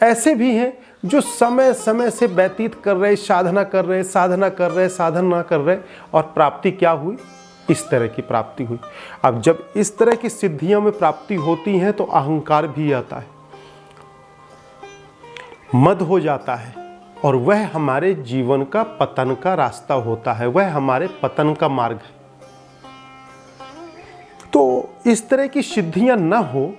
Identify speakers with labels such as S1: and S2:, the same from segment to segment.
S1: ऐसे भी हैं जो समय समय से व्यतीत कर रहे, साधना कर रहे, साधना कर रहे, साधना कर रहे, और प्राप्ति क्या हुई? इस तरह की प्राप्ति हुई। अब जब इस तरह की सिद्धियों में प्राप्ति होती है तो अहंकार भी आता है, मद हो जाता है, और वह हमारे जीवन का पतन का रास्ता होता है, वह हमारे पतन का मार्ग है। तो इस तरह की सिद्धियां न हो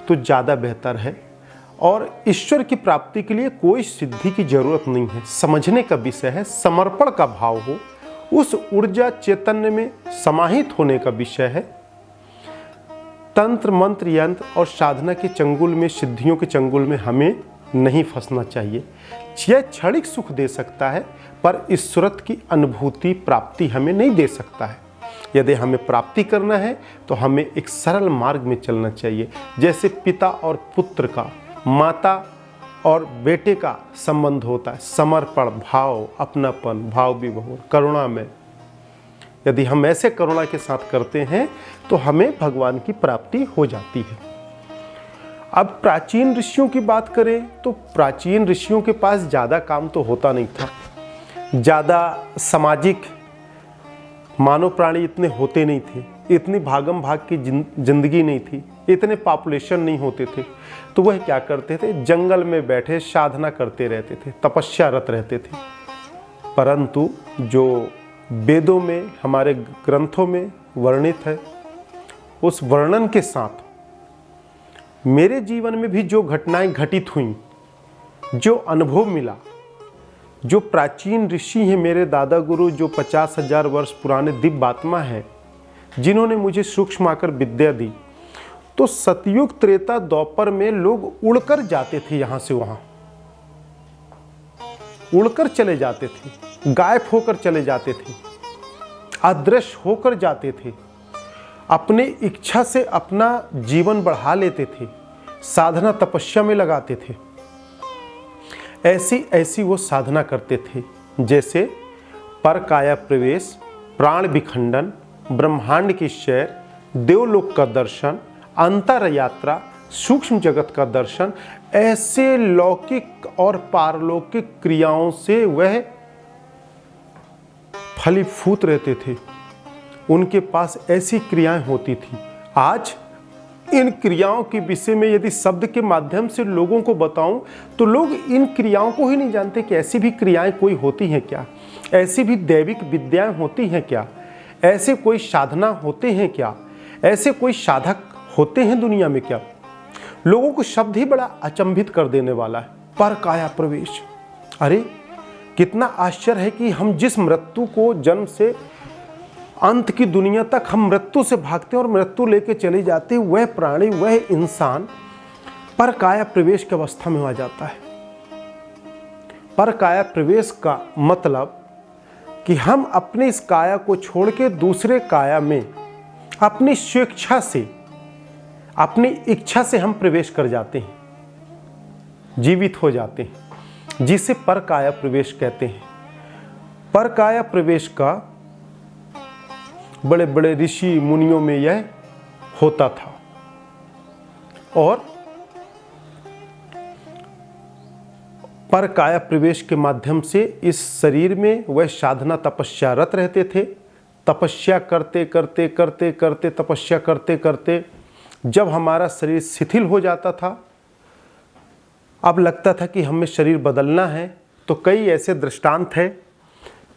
S1: तो ज़्यादा बेहतर है, और ईश्वर की प्राप्ति के लिए कोई सिद्धि की जरूरत नहीं है। समझने का विषय है, समर्पण का भाव हो, उस ऊर्जा चैतन्य में समाहित होने का विषय है। तंत्र मंत्र यंत्र और साधना के चंगुल में, सिद्धियों के चंगुल में हमें नहीं फंसना चाहिए। यह क्षणिक सुख दे सकता है पर ईश्वरत की अनुभूति प्राप्ति हमें नहीं दे सकता है। यदि हमें प्राप्ति करना है तो हमें एक सरल मार्ग में चलना चाहिए। जैसे पिता और पुत्र का, माता और बेटे का संबंध होता है, समर्पण भाव, अपनापन, भाव विभोर, करुणा में। यदि हम ऐसे करुणा के साथ करते हैं तो हमें भगवान की प्राप्ति हो जाती है। अब प्राचीन ऋषियों की बात करें तो प्राचीन ऋषियों के पास ज़्यादा काम तो होता नहीं था, ज़्यादा सामाजिक मानव प्राणी इतने होते नहीं थे, इतनी भागम भाग की जिंदगी नहीं थी, इतने पॉपुलेशन नहीं होते थे। तो वह क्या करते थे? जंगल में बैठे साधना करते रहते थे, तपस्यारत रहते थे। परंतु जो वेदों में, हमारे ग्रंथों में वर्णित है, उस वर्णन के साथ मेरे जीवन में भी जो घटनाएं घटित हुई, जो अनुभव मिला, जो प्राचीन ऋषि हैं मेरे दादा गुरु, जो 50,000 वर्ष पुराने दिव्य आत्मा हैं, जिन्होंने मुझे सूक्ष्म आकर विद्या दी, तो सतयुग त्रेता द्वापर में लोग उड़कर जाते थे, यहाँ से वहाँ उड़कर चले जाते थे, गायब होकर चले जाते थे, अदृश्य होकर जाते थे, अपने इच्छा से अपना जीवन बढ़ा लेते थे, साधना तपस्या में लगाते थे। ऐसी ऐसी वो साधना करते थे, जैसे पर काया प्रवेश, प्राण विखंडन, ब्रह्मांड की सैर, देवलोक का दर्शन, अंतर यात्रा, सूक्ष्म जगत का दर्शन। ऐसे लौकिक और पारलौकिक क्रियाओं से वह फलीभूत रहते थे, उनके पास ऐसी क्रियाएं होती थी। आज इन क्रियाओं के विषय में यदि शब्द के माध्यम से लोगों को बताऊं तो लोग इन क्रियाओं को ही नहीं जानते कि ऐसी भी क्रियाएं कोई होती हैं क्या, ऐसी भी दैविक विद्याएं होती हैं क्या, ऐसे कोई साधना होते हैं क्या, ऐसे कोई साधक होते हैं दुनिया में क्या। लोगों को शब्द ही बड़ा अचंभित कर देने वाला है, पर काया प्रवेश। अरे कितना आश्चर्य है कि हम जिस मृत्यु को, जन्म से अंत की दुनिया तक हम मृत्यु से भागते हैं और मृत्यु लेके चले जाते हैं, वह प्राणी, वह इंसान पर काया प्रवेश की अवस्था में आ जाता है। पर काया प्रवेश का मतलब कि हम अपनी इस काया को छोड़ के दूसरे काया में अपनी स्वेच्छा से, अपनी इच्छा से हम प्रवेश कर जाते हैं, जीवित हो जाते हैं, जिसे पर काया प्रवेश कहते हैं। पर काया प्रवेश का बड़े बड़े ऋषि मुनियों में यह होता था, और पर काया प्रवेश के माध्यम से इस शरीर में वह साधना तपस्यारत रहते थे। तपस्या करते करते करते करते, तपस्या करते करते जब हमारा शरीर शिथिल हो जाता था, अब लगता था कि हमें शरीर बदलना है, तो कई ऐसे दृष्टांत हैं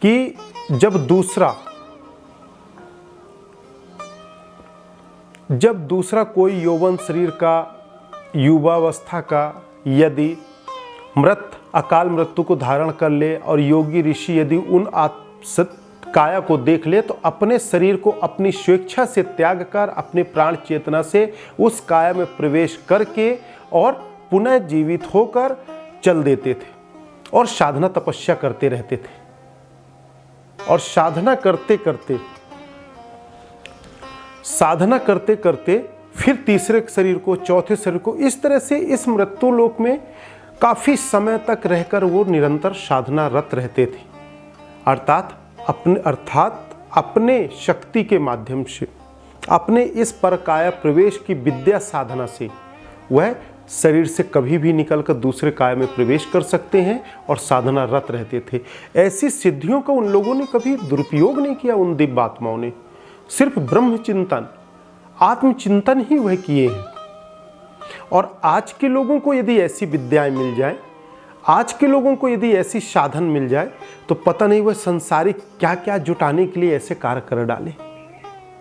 S1: कि जब दूसरा कोई यौवन शरीर का, युवावस्था का, यदि अकाल मृत्यु को धारण कर ले और योगी ऋषि यदि उन काया को देख ले, तो अपने शरीर को अपनी स्वेच्छा से त्याग कर, अपने प्राण चेतना से उस काया में प्रवेश करके और पुनः जीवित होकर चल देते थे और साधना तपस्या करते रहते थे। और साधना करते करते फिर तीसरे शरीर को, चौथे शरीर को, इस तरह से इस मृत्यु लोक में काफी समय तक रहकर वो निरंतर साधनारत रहते थे। अर्थात अपने शक्ति के माध्यम से, अपने इस परकाया प्रवेश की विद्या साधना से वह शरीर से कभी भी निकलकर दूसरे काय में प्रवेश कर सकते हैं और साधना रत रहते थे। ऐसी सिद्धियों का उन लोगों ने कभी दुरुपयोग नहीं किया। उन दिव्य आत्माओं ने सिर्फ ब्रह्म चिंतन, आत्मचिंतन ही वह किए हैं। और आज के लोगों को यदि ऐसी विद्याएं मिल जाए, आज के लोगों को यदि ऐसी साधन मिल जाए, तो पता नहीं वह संसारिक क्या क्या जुटाने के लिए ऐसे कार्य कर डाले।